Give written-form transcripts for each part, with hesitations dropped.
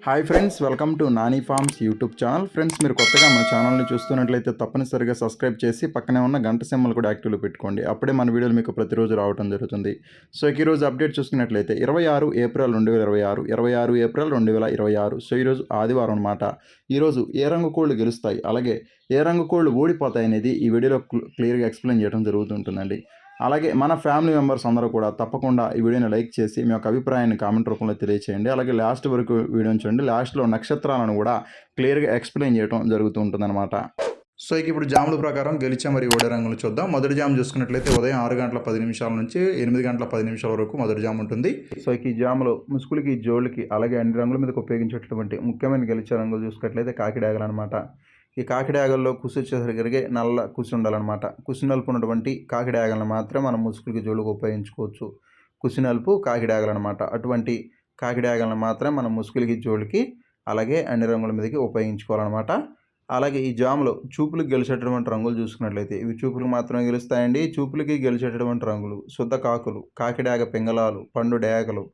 Hi friends, welcome to Nani forms YouTube channel. Friends, మీరు కొత్తగా మన ఛానల్ని చూస్తున్నట్లయితే తప్పనిసరిగా సబ్స్క్రైబ్ చేసి పక్కనే ఉన్న గంట సింబల్ కూడా యాక్టివ్లో పెట్టుకోండి. అప్పుడే మన వీడియోలు మీకు ప్రతిరోజు రావడం జరుగుతుంది. సో ఈరోజు అప్డేట్ చూసుకున్నట్లయితే 26 ఏప్రిల్ 2026, 26 ఏప్రిల్ 2026. సో ఈరోజు ఆదివారం అనమాట. ఈరోజు ఏ రంగు కోళ్ళు గెలుస్తాయి, అలాగే ఏ రంగు కోళ్ళు ఓడిపోతాయి అనేది ఈ వీడియోలో క్లియర్గా ఎక్స్ప్లెయిన్ చేయడం జరుగుతుంటుందండి. అలాగే మన ఫ్యామిలీ మెంబర్స్ అందరూ కూడా తప్పకుండా ఈ వీడియోని లైక్ చేసి మీ యొక్క అభిప్రాయాన్ని కామెంట్ రూపంలో తెలియచేయండి. అలాగే లాస్ట్ వరకు వీడియోని చూడండి. లాస్ట్లో నక్షత్రాలను కూడా క్లియర్గా ఎక్స్ప్లెయిన్ చేయడం జరుగుతూ ఉంటుందన్నమాట. సో ఇప్పుడు జాముల ప్రకారం గెలిచే మరియు ఓడే రంగులు చూద్దాం. మొదటి జాము చూసుకున్నట్లయితే ఉదయం 6 గంటల 10 నిమిషాల నుంచి 8 గంటల 10 నిమిషాల వరకు మొదటి జాము ఉంటుంది. సో ఈ జాములో ముసుగులకి, జోళ్ళకి, అలాగే అన్ని రంగుల మీదకి ఉపయోగించేటటువంటి ముఖ్యమైన గెలిచే రంగులు చూసుకున్నట్లయితే కాకిడాగలు అనమాట. ఈ కాకిడాగల్లో కుసి వచ్చేసరికి నల్ల కుసి ఉండాలన్నమాట. కుసి నలుపు ఉన్నటువంటి కాకిడాగలను మాత్రమే మనం ముసుగులకి, జోళ్ళకి ఉపయోగించుకోవచ్చు. కుసి నలుపు కాకిడాగలు అనమాట. అటువంటి కాకిడాగలను మాత్రమే మనం ముసుగులకి, జోళ్ళకి, అలాగే అన్ని రంగుల మీదకి ఉపయోగించుకోవాలన్నమాట. అలాగే ఈ జాములో చూపులకు గెలిచేటటువంటి రంగులు చూసుకున్నట్లయితే ఇవి చూపులకు మాత్రమే గెలుస్తాయండి. చూపులకి గెలిచేటటువంటి రంగులు శుద్ధ కాకులు, కాకిడాగ పింగళాలు, పండు డేగలు,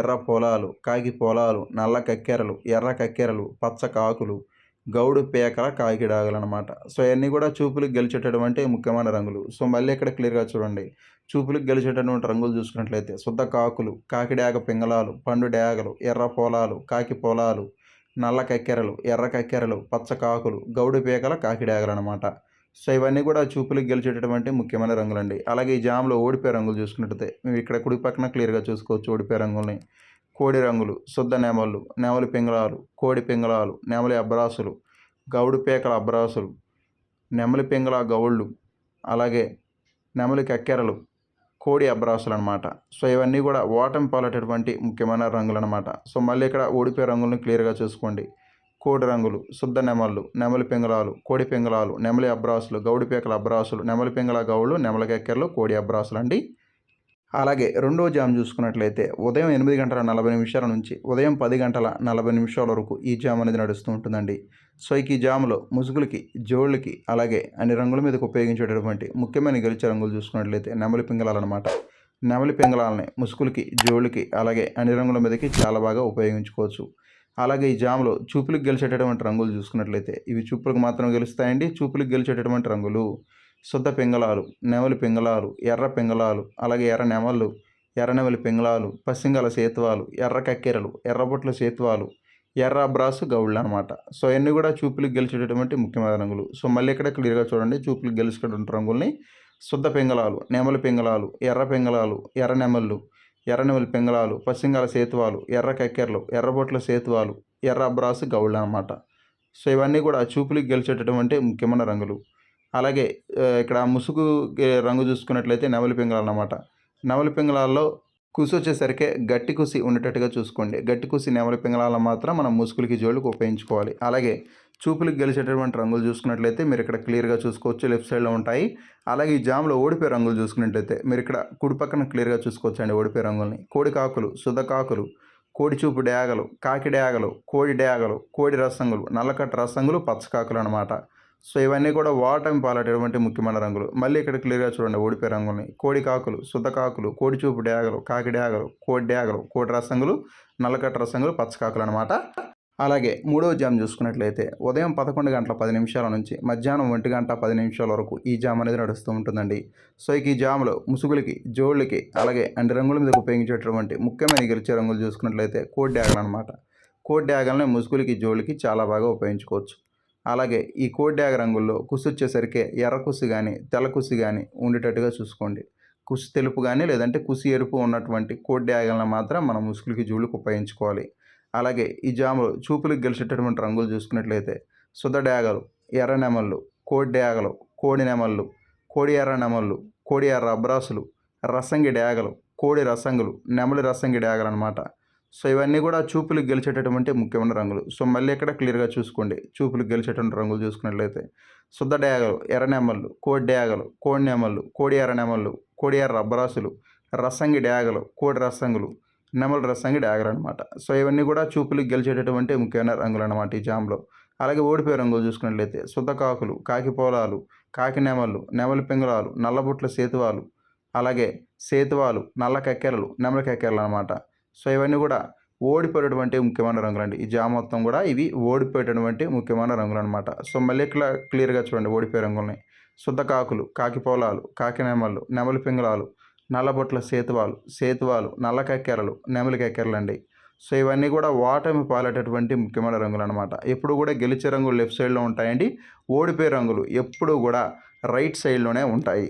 ఎర్ర పొలాలు, కాకి పొలాలు, నల్ల కక్కెరలు, ఎర్ర కక్కెరలు, పచ్చ కాకులు, గౌడు పేకల కాకిడాగలు అనమాట. సో ఇవన్నీ కూడా చూపులకు గెలిచేటటువంటి ముఖ్యమైన రంగులు. సో మళ్ళీ ఇక్కడ క్లియర్గా చూడండి. చూపులకు గెలిచేటటువంటి రంగులు చూసుకున్నట్లయితే శుద్ధ కాకులు, కాకిడాగ పింగళాలు, పండు డేగలు, ఎర్ర పొలాలు, కాకి పొలాలు, నల్ల కక్కెరలు, ఎర్ర కక్కెరలు, పచ్చ కాకులు, గౌడు పేకల కాకిడాగలు అనమాట. సో ఇవన్నీ కూడా చూపులకు గెలిచేటటువంటి ముఖ్యమైన రంగులండి. అలాగే ఈ జామ్లో ఓడిపోయే రంగులు చూసుకున్నట్లయితే మేము ఇక్కడ కుడి పక్కన క్లియర్గా చూసుకోవచ్చు ఓడిపోయే రంగుల్ని. కోడి రంగులు, శుద్ధ నెమళ్ళు, నెమలి పింగళాలు, కోడి పింగళాలు, నెమలి అబ్రాసులు, గౌడు పేకల అబ్రాసులు, నెమలి పింగళ గౌళ్ళు, అలాగే నెమలి కక్కెరలు, కోడి అబ్రాసులు అనమాట. సో ఇవన్నీ కూడా ఓటమి పాలటటువంటి ముఖ్యమైన రంగులు అనమాట. సో మళ్ళీ ఇక్కడ ఓడిపోయే రంగులను క్లియర్గా చూసుకోండి. కోడి రంగులు, శుద్ధ నెమళ్ళు, నెమలి పింగళాలు, కోడి పింగళాలు, నెమలి అబ్రాసులు, గౌడి పేకల అబ్రాసులు, నెమలి పింగళ గౌళ్ళు, నెమలి కక్కెరలు, కోడి అబ్రాసులు అండి. అలాగే రెండో జామ్ చూసుకున్నట్లయితే ఉదయం 8 గంటల 40 నిమిషాల నుంచి ఉదయం 10 గంటల 40 నిమిషాల వరకు ఈ జామ్ అనేది నడుస్తూ ఉంటుందండి. సో ఈ జాములో ముసుగులకి, జోళ్ళకి, అలాగే అన్ని రంగుల మీదకి ఉపయోగించేటటువంటి ముఖ్యమైన గెలిచే రంగులు చూసుకున్నట్లయితే నెమలి పింగళాలు అనమాట. నెమలి పింగళాలని ముసుగులకి, జోళ్ళకి, అలాగే అన్ని రంగుల మీదకి చాలా బాగా ఉపయోగించుకోవచ్చు. అలాగే ఈ జాములో చూపులకు గెలిచేటటువంటి రంగులు చూసుకున్నట్లయితే ఇవి చూపులకు మాత్రం గెలుస్తాయండి. చూపులకు గెలిచేటటువంటి రంగులు శుద్ధ పింగళాలు, నెమలి పింగళాలు, ఎర్ర పింగళాలు, అలాగే ఎర్ర నెమళ్ళు, ఎర్ర నెమలి పింగళాలు, పసింగల సేతువాలు, ఎర్ర కక్కెరలు, ఎర్రబొట్ల సేతువాలు, ఎర్ర బ్రాసు గౌళ్ళు అనమాట. సో ఇవన్నీ కూడా చూపులకు గెలిచేటటువంటి ముఖ్యమైన రంగులు. సో మళ్ళీ ఇక్కడ క్లియర్గా చూడండి. చూపులకు గెలిచేటటువంటి రంగుల్ని శుద్ధ పింగళాలు, నెమలి పింగళాలు, ఎర్ర పింగళాలు, ఎర్ర నెమళ్ళు, ఎర్ర నెమలి పింగళాలు, పసింగల సేతువాలు, ఎర్ర కక్కెరలు, ఎర్రబొట్ల సేతువాలు, ఎర్ర బ్రాసు గౌళ్ళు అనమాట. సో ఇవన్నీ కూడా చూపులకు గెలిచేటటువంటి ముఖ్యమైన రంగులు. అలాగే ఇక్కడ ముసుగు రంగు చూసుకున్నట్లయితే నెమలి పింగళాలు అన్నమాట. నెమలి పింగళాల్లో కుసి వచ్చేసరికి గట్టి కుసి ఉండేటట్టుగా చూసుకోండి. గట్టి కుసి నెమలి పింగళాలను మాత్రం మనం ముసుగులకి, జోళ్ళకి ఉపయోగించుకోవాలి. అలాగే చూపులకు గెలిచేటటువంటి రంగులు చూసుకున్నట్లయితే మీరు ఇక్కడ క్లియర్గా చూసుకోవచ్చు, లెఫ్ట్ సైడ్లో ఉంటాయి. అలాగే ఈ జామ్లో ఓడిపోయే రంగులు చూసుకున్నట్లయితే మీరు ఇక్కడ కుడి పక్కన క్లియర్గా చూసుకోవచ్చు అండి ఓడిపోయే రంగుల్ని. కోడి కాకులు, శుద్ధ కాకులు, కోడి చూపు డేగలు, కాకి డేగలు, కోడి డేగలు, కోడి రసంగులు, నల్లకట్ట రసంగులు, పచ్చకాకులు అనమాట. సో ఇవన్నీ కూడా ఓటమి పాలటటువంటి ముఖ్యమైన రంగులు. మళ్ళీ ఇక్కడ క్లియర్గా చూడండి ఓడిపోయే రంగుల్ని. కోడి కాకులు, శుద్ధ కాకులు, కోడి చూపు డేగలు, కాకి డేగలు, కోడి డేగలు, కోడి రసంగులు, నల్లకట్ట రసంగులు, పచ్చకాకులు అనమాట. అలాగే మూడవ జామ్ చూసుకున్నట్లయితే ఉదయం 11 గంటల 10 నిమిషాల నుంచి మధ్యాహ్నం 1 గంట 10 నిమిషాల వరకు ఈ జామ్ అనేది నడుస్తూ ఉంటుందండి. సో ఈ జామ్లో ముసుగులకి, జోళ్ళకి, అలాగే అన్ని రంగుల మీద ఉపయోగించేటటువంటి ముఖ్యమైన గెలిచే రంగులు చూసుకున్నట్లయితే కోడి డేగలు అనమాట. కోడి డేగలని ముసుగులకి, జోళ్ళకి చాలా బాగా ఉపయోగించుకోవచ్చు. అలాగే ఈ కోడి డేగ రంగుల్లో కుసి వచ్చేసరికి ఎర్ర కుసి కానీ, తెల్ల కుసి కానీ ఉండేటట్టుగా చూసుకోండి. కుసి తెలుపు కానీ లేదంటే కుసి ఎరుపు ఉన్నటువంటి కోడి డేగలను మాత్రం మనం ముసుగులకి, జోళ్ళకి ఉపయోగించుకోవాలి. అలాగే ఈ జాములో చూపులకు గెలిచేటటువంటి రంగులు చూసుకున్నట్లయితే శుద్ధ డేగలు, ఎర్ర నెమళ్ళు, కోడి డేగలు, కోడి నెమళ్ళు, కోడి ఎర్ర నెమళ్ళు, కోడి ఎర్ర అబ్రాసులు, రసంగి డేగలు, కోడి రసంగులు, నెమలి రసంగి డేగలు అనమాట. సో ఇవన్నీ కూడా చూపులకు గెలిచేటటువంటి ముఖ్యమైన రంగులు. సో మళ్ళీ ఇక్కడ క్లియర్గా చూసుకోండి. చూపులకు గెలిచేటువంటి రంగులు చూసుకున్నట్లయితే శుద్ధ డేగలు, ఎర్ర నెమళ్ళు, కోడి డేగలు, కోడి నెమళ్ళు, కోడి ఎర్ర నెమళ్ళు, కోడి ఎర్ర అబ్రాసులు, రసంగి డేగలు, కోడి రసంగులు, నెమలి రసంగి డేగలు అనమాట. సో ఇవన్నీ కూడా చూపులకు గెలిచేటటువంటి ముఖ్యమైన రంగులు అనమాట ఈ జామ్లో. అలాగే ఓడిపోయే రంగులు చూసుకున్నట్లయితే శుద్ధ కాకులు, కాకి పోలాలు, కాకి నెమళ్ళు, నెమలి పింగళాలు, నల్లబుట్ల సేతువాలు, అలాగే సేతువాలు, నల్ల కక్కెరలు, నెమలి కక్కెరలు అనమాట. సో ఇవన్నీ కూడా ఓడిపోయేటటువంటి ముఖ్యమైన రంగులండి. ఈ జామ మొత్తం కూడా ఇవి ఓడిపోయేటటువంటి ముఖ్యమైన రంగులనమాట. సో మళ్ళీ ఇక్కడ క్లియర్‌గా చూడండి ఓడిపోయే రంగుల్ని. శుద్ధ కాకులు, కాకి పోలాలు, కాకి నెమళ్ళు, నెమలి పింగళాలు, నల్లబొట్ల సేతువాలు, సేతువాలు, నల్ల కక్కెరలు, నెమలి కక్కెరలండి. సో ఇవన్నీ కూడా ఓటమి పాలేటటువంటి ముఖ్యమైన రంగులనమాట. ఎప్పుడు కూడా గెలిచే రంగులు లెఫ్ట్ సైడ్‌లో ఉంటాయండి. ఓడిపోయే రంగులు ఎప్పుడూ కూడా రైట్ సైడ్‌లోనే ఉంటాయి.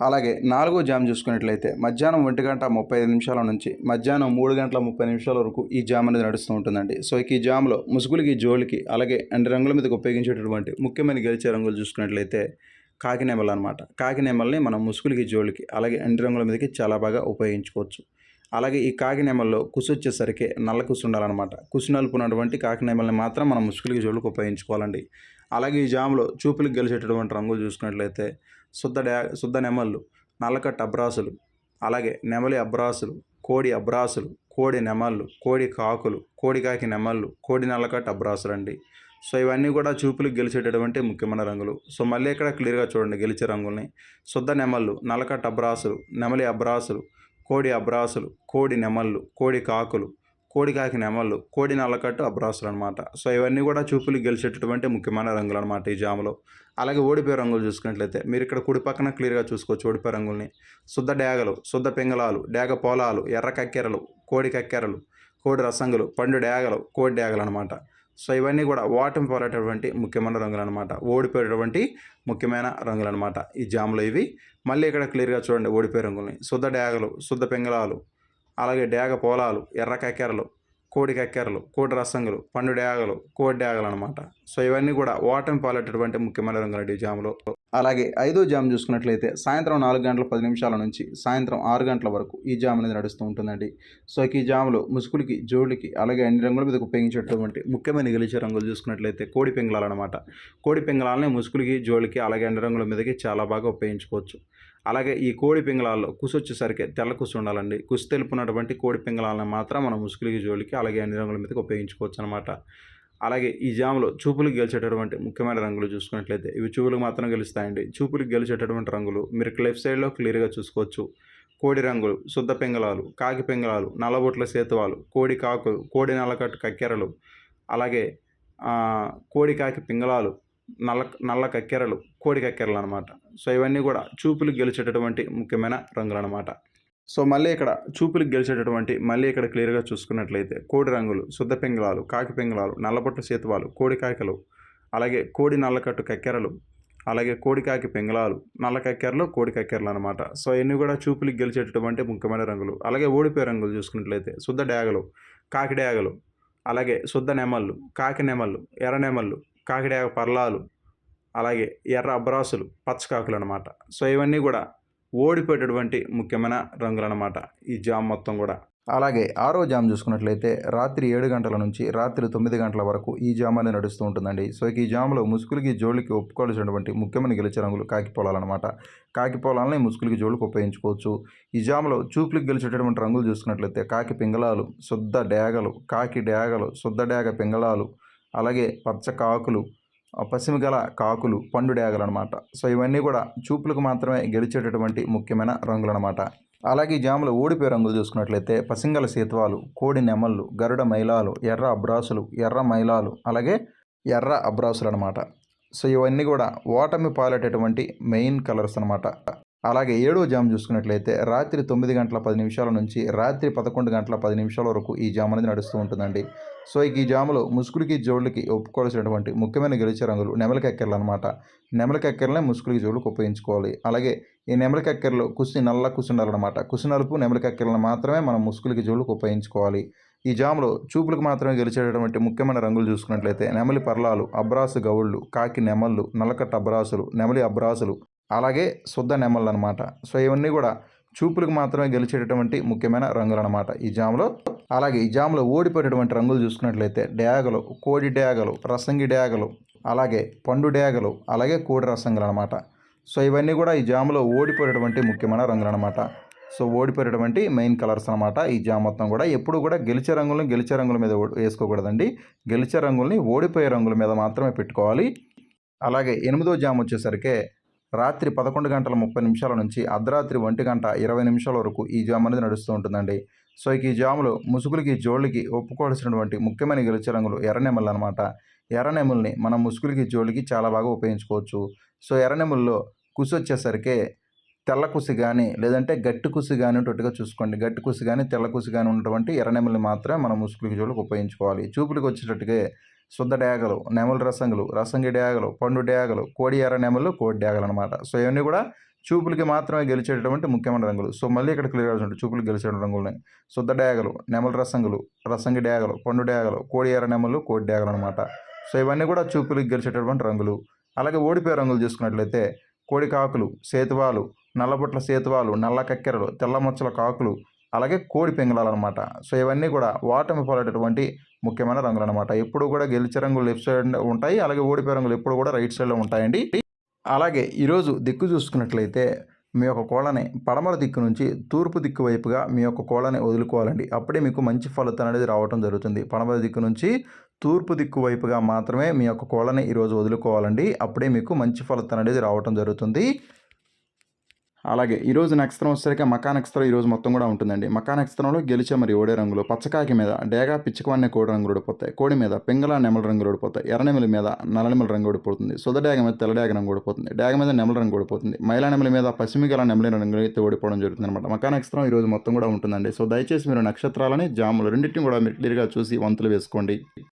అలాగే నాలుగో జామ్ చూసుకున్నట్లయితే మధ్యాహ్నం 1:35 నుంచి మధ్యాహ్నం 3:30 వరకు ఈ జామ్ అనేది నడుస్తూ ఉంటుందండి. సో ఈ జామ్లో ముసుగులకి, జోలికి అలాగే అన్ని రంగుల మీదకి ఉపయోగించేటటువంటి ముఖ్యమైన గెలిచే రంగులు చూసుకున్నట్లయితే కాకి నెమలు అనమాట. కాకి నెమల్ని మనం ముసుగులకి, జోలికి అలాగే అన్ని రంగుల మీదకి చాలా బాగా ఉపయోగించుకోవచ్చు. అలాగే ఈ కాకి నెమల్లో కుసు వచ్చేసరికి నల్ల కుసు ఉండాలన్నమాట. కుసు నలుపున్నటువంటి కాకి నెమల్ని మాత్రం మనం ముసుగులకి, జోలికి ఉపయోగించుకోవాలండి. అలాగే ఈ జామ్లో చూపులకు గెలిచేటటువంటి రంగులు చూసుకున్నట్లయితే శుద్ధ నెమళ్ళు, నల్లకట్ట అబ్రాసులు, అలాగే నెమలి అబ్రాసులు, కోడి అబ్రాసులు, కోడి నెమళ్ళు, కోడి కాకులు, కోడి కాకి నెమళ్ళు, కోడి నల్లకట్ట అబ్రాసులండి. సో ఇవన్నీ కూడా చూపులకు గెలిచేటటువంటి ముఖ్యమైన రంగులు. సో మళ్ళీ ఇక్కడ క్లియర్‌గా చూడండి గెలిచే రంగుల్ని. శుద్ధ నెమళ్ళు, నల్లకట్ట అబ్రాసులు, నెమలి అబ్రాసులు, కోడి అబ్రాసులు, కోడి నెమళ్ళు, కోడి కాకులు, కోడి కాకి నెమళ్ళు, కోడి నల్లకట్టు అబ్రాసులు అనమాట. సో ఇవన్నీ కూడా చూపులకు గెలిచేటటువంటి ముఖ్యమైన రంగులు అనమాట ఈ జాములో. అలాగే ఓడిపోయే రంగులు చూసుకున్నట్లయితే మీరు ఇక్కడ కుడి పక్కన క్లియర్‌గా చూసుకోవచ్చు ఓడిపోయే రంగుల్ని. శుద్ధ డేగలు, శుద్ధ పింగళాలు, డేగ పోలాలు, ఎర్ర కక్కెరలు, కోడి కక్కెరలు, కోడి రసంగులు, పండు డేగలు, కోడి డేగలు అనమాట. సో ఇవన్నీ కూడా ఓటమి పాలేటటువంటి ముఖ్యమైన రంగులు అనమాట. ఓడిపోయేటటువంటి ముఖ్యమైన రంగులు అనమాట ఈ జాములో ఇవి. మళ్ళీ ఇక్కడ క్లియర్‌గా చూడండి ఓడిపోయే రంగుల్ని. శుద్ధ డేగలు, శుద్ధ పింగళాలు, అలాగే డేగ పోలాలు, ఎర్ర కక్కెరలు, కోడి కక్కెరలు, కోడి రసంగులు, పండు డేగలు, కోడి డేగలు అనమాట. సో ఇవన్నీ కూడా ఓటమి పాలేటటువంటి ముఖ్యమైన రంగులండి ఈ జాములో. అలాగే ఐదో జామ్ చూసుకున్నట్లయితే సాయంత్రం 4:10 నుంచి సాయంత్రం 6 గంటల వరకు ఈ జామ్ అనేది నడుస్తూ ఉంటుందండి. సో ఈ జాములో ముసుగులకి, జోళ్ళకి అలాగే అన్ని రంగుల మీద ఉపయోగించేటటువంటి ముఖ్యమైన గెలిచే రంగులు చూసుకున్నట్లయితే కోడి పింగళాలు అనమాట. కోడి పింగళాలని ముసుగులకి, జోళ్ళకి అలాగే అన్ని రంగుల మీదకి చాలా బాగా ఉపయోగించుకోవచ్చు. అలాగే ఈ కోడి పింగళాల్లో కుసు వచ్చేసరికి తెల్ల కుసు ఉండాలండి. కుసు తెలుపున్నటువంటి కోడి పింగళాలను మాత్రం మనం ముసుగులకి, జోలికి అలాగే అన్ని రంగుల మీదకి ఉపయోగించుకోవచ్చు అనమాట. అలాగే ఈ జాములో చూపులకు గెలిచేటటువంటి ముఖ్యమైన రంగులు చూసుకున్నట్లయితే ఇవి చూపులకు మాత్రం గెలుస్తాయండి. చూపులకు గెలిచేటటువంటి రంగులు మీరు లెఫ్ట్ సైడ్‌లో క్లియర్‌గా చూసుకోవచ్చు. కోడి రంగులు, శుద్ధ పింగళాలు, కాకి పింగళాలు, నల్లబొట్ల సేతువాలు, కోడి కాకులు, కోడి నల్లకట్టు కక్కెరలు, అలాగే కోడి కాకి పింగళాలు, నల్ల కక్కెరలు, కోడి కక్కెరలు అనమాట. సో ఇవన్నీ కూడా చూపులకు గెలిచేటటువంటి ముఖ్యమైన రంగులనమాట. సో మళ్ళీ ఇక్కడ చూపులకు గెలిచేటటువంటి మళ్ళీ ఇక్కడ క్లియర్‌గా చూసుకున్నట్లయితే కోడి రంగులు, శుద్ధ పింగళాలు, కాకి పింగళాలు, నల్లబొట్ల సేతువాలు, కోడి కాకలు, అలాగే కోడి నల్లకట్టు కక్కెరలు, అలాగే కోడి కాకి పింగళాలు, నల్ల కక్కెరలు, కోడి కక్కెరలు అనమాట. సో ఇవన్నీ కూడా చూపులకు గెలిచేటటువంటి ముఖ్యమైన రంగులు. అలాగే ఓడిపోయే రంగులు చూసుకున్నట్లయితే శుద్ధ డేగలు, కాకి డేగలు, అలాగే శుద్ధ నెమళ్ళు, కాకి నెమళ్ళు, ఎర్ర నెమళ్ళు, కాకి డేగ పర్లాలు, అలాగే ఎర్ర అబ్రాసులు, పచ్చకాకులు అనమాట. సో ఇవన్నీ కూడా ఓడిపోయేటటువంటి ముఖ్యమైన రంగులనమాట ఈ జామ్ మొత్తం కూడా. అలాగే ఆరో జామ్ చూసుకున్నట్లయితే రాత్రి 7 గంటల నుంచి రాత్రి 9 గంటల వరకు ఈ జామ్ అనేది నడుస్తూ ఉంటుందండి. సో ఈ జామ్లో ముసుగులకి, జోళ్ళకి ఒప్పుకోవాల్సినటువంటి ముఖ్యమైన గెలిచే రంగులు కాకి పొలాలన్నమాట. కాకి పొలాలని ముసుగులకి, జోళ్ళకి ఉపయోగించుకోవచ్చు. ఈ జామ్లో చూపులకు గెలిచేటటువంటి రంగులు చూసుకున్నట్లయితే కాకి పింగళాలు, శుద్ధ డేగలు, కాకి డేగలు, శుద్ధ డేగ పింగళాలు, అలాగే పచ్చ కాకులు, పసిమిగల కాకులు, పండు డేగలు అనమాట. సో ఇవన్నీ కూడా చూపులకు మాత్రమే గెలిచేటటువంటి ముఖ్యమైన రంగులనమాట. అలాగే ఈ జాములో ఓడిపోయే రంగులు చూసుకున్నట్లయితే పసింగల సేతువాలు, కోడి నెమళ్ళు, గరుడ మైలాలు, ఎర్ర అబ్రాసులు, ఎర్ర మైలాలు, అలాగే ఎర్ర అబ్రాసులు అనమాట. సో ఇవన్నీ కూడా ఓటమి పాలేటటువంటి మెయిన్ కలర్స్ అనమాట. అలాగే ఏడో జామ్ చూసుకున్నట్లయితే రాత్రి 9:10 నుంచి రాత్రి 11:10 వరకు ఈ జామ్ అనేది నడుస్తూ ఉంటుందండి. సో ఈ జాములో ముసుగులకి, జోళ్ళకి ఒప్పుకోవాల్సినటువంటి ముఖ్యమైన గెలిచే రంగులు నెమలి కక్కెరలు అనమాట. నెమలి కక్కెరలనే ముసుగులకి, జోళ్ళకి ఉపయోగించుకోవాలి. అలాగే ఈ నెమలి కక్కెరలో నల్ల కుసి ఉండాలన్నమాట. కుసి నలుపు నెమలి కక్కెరలను మాత్రమే మనం ముసుగులకి, జోళ్ళకి ఉపయోగించుకోవాలి. ఈ జాములో చూపులకు మాత్రమే గెలిచేటటువంటి ముఖ్యమైన రంగులు చూసుకున్నట్లయితే నెమలి పర్లాలు, అబ్రాసు గౌళ్ళు, కాకి నెమళ్ళు, నల్లకట్ట అబ్రాసులు, నెమలి అబ్రాసులు, అలాగే శుద్ధ నెమళ్ళు అనమాట. సో ఇవన్నీ కూడా చూపులకు మాత్రమే గెలిచేటటువంటి ముఖ్యమైన రంగులు అనమాట ఈ జాములో. అలాగే ఈ జాములో ఓడిపోయేటటువంటి రంగులు చూసుకున్నట్లయితే డేగలు, కోడి డేగలు, రసంగి డేగలు, అలాగే పండు డేగలు, అలాగే కోడి రసంగులు అనమాట. సో ఇవన్నీ కూడా ఈ జాములో ఓడిపోయేటటువంటి ముఖ్యమైన రంగులు అనమాట. సో ఓడిపోయేటటువంటి మెయిన్ కలర్స్ అనమాట ఈ జామ్ మొత్తం కూడా. ఎప్పుడు కూడా గెలిచే రంగుల మీద వేసుకోకూడదండి. గెలిచే రంగుల్ని ఓడిపోయే రంగుల మీద మాత్రమే పెట్టుకోవాలి. అలాగే 8వ జామ్ వచ్చేసరికి రాత్రి 11:30 నుంచి అర్ధరాత్రి 1:20 వరకు ఈ జామ్ అనేది నడుస్తూ ఉంటుందండి. సో ఇక ఈ జాములో ముసుగులకి, జోళ్ళకి ఒప్పుకోవాల్సినటువంటి ముఖ్యమైన గెలిచే రంగులు ఎర్రనెమళ్ళు అనమాట. ఎర్రనెమలిని మనం ముసుగులకి, జోళ్ళకి చాలా బాగా ఉపయోగించుకోవచ్చు. సో ఎర్రనెమల్లో కుసొచ్చేసరికి తెల్ల కుసి గానీ, లేదంటే గట్టి కుసి గానీ ఉండేటట్టుగా చూసుకోండి. గట్టి కుసి గానీ, తెల్ల కుసి గానీ ఉన్నటువంటి ఎర్రనెమలిని మాత్రమే మనం ముసుగులకి, జోళ్ళకి ఉపయోగించుకోవాలి. చూపులకి వచ్చేటట్టుగా శుద్ధ డేగలు, నెమలి రసంగులు, రసంగి డేగలు, పండు డేగలు, కోడి ఎర్ర నెమళ్ళు, కోడి డేగలు అనమాట. సో ఇవన్నీ కూడా చూపులకి మాత్రమే గెలిచేటటువంటి ముఖ్యమైన రంగులు. సో మళ్ళీ ఇక్కడ క్లియర్‌గా చూడండి చూపులకి గెలిచే రంగులని. శుద్ధ డేగలు, నెమలి రసంగులు, రసంగి డేగలు, పండు డేగలు, కోడి ఎర్ర నెమళ్ళు, కోడి డేగలు అనమాట. సో ఇవన్నీ కూడా చూపులకి గెలిచేటటువంటి రంగులు. అలాగే ఓడిపోయే రంగులు చూసుకున్నట్లయితే కోడి కాకులు, సేతువాలు, నల్లబొట్ల సేతువాలు, నల్ల కక్కెరలు, తెల్ల మచ్చల కాకులు, అలాగే కోడి పింగళాలనమాట. సో ఇవన్నీ కూడా ఓటమి పాలైనటువంటి ముఖ్యమైన రంగులనమాట. ఎప్పుడు కూడా గెలిచే రంగులు లెఫ్ట్ సైడ్ ఉంటాయి. అలాగే ఓడిపోయే రంగులు ఎప్పుడు కూడా రైట్ సైడ్‌లో ఉంటాయండి. అలాగే ఈరోజు దిక్కు చూసుకున్నట్లయితే మీ యొక్క కోళ్ళని పడమర దిక్కు నుంచి తూర్పు దిక్కు వైపుగా మీ యొక్క కోళ్ళని వదులుకోవాలండి. అప్పుడే మీకు మంచి ఫలితం అనేది రావటం జరుగుతుంది. పడమర దిక్కు నుంచి తూర్పు దిక్కు వైపుగా మాత్రమే మీ యొక్క కోళ్ళని ఈరోజు వదులుకోవాలండి. అప్పుడే మీకు మంచి ఫలితం అనేది రావటం జరుగుతుంది. అలాగే ఈరోజు నక్షత్రం వచ్చేసరికి మకా నక్షత్రం ఈరోజు మొత్తం కూడా ఉంటుందండి. మకా నక్షత్రంలో గెలిచే మరి ఓడే రంగులు పచ్చకాకి మీద డేగా పిచ్చుకవన్నీ కోడి రంగులు ఓడిపోతాయి. కోడి మీద పింగళ నెమల రంగులు ఓడిపోతాయి. ఎర్రనెమలి మీద నల్లనెమల రంగు ఓడిపోతుంది. సుధ డేగ మీద తెల్ల డేగ రంగు ఓడిపోతుంది. డేగ మీద నెమల రంగు ఓడిపోతుంది. మైలా నెమలి మీద పసిమి గల నెమలి రంగు అయితే ఓడిపోవడం జరుగుతుంది అనమాట. మకా నక్షత్రం ఈరోజు మొత్తం కూడా ఉంటుందండి. సో దయచేసి మీరు నక్షత్రాలని జాములు రెండింటిని కూడా మీరు క్లియర్గా చూసి వంతులు వేసుకోండి.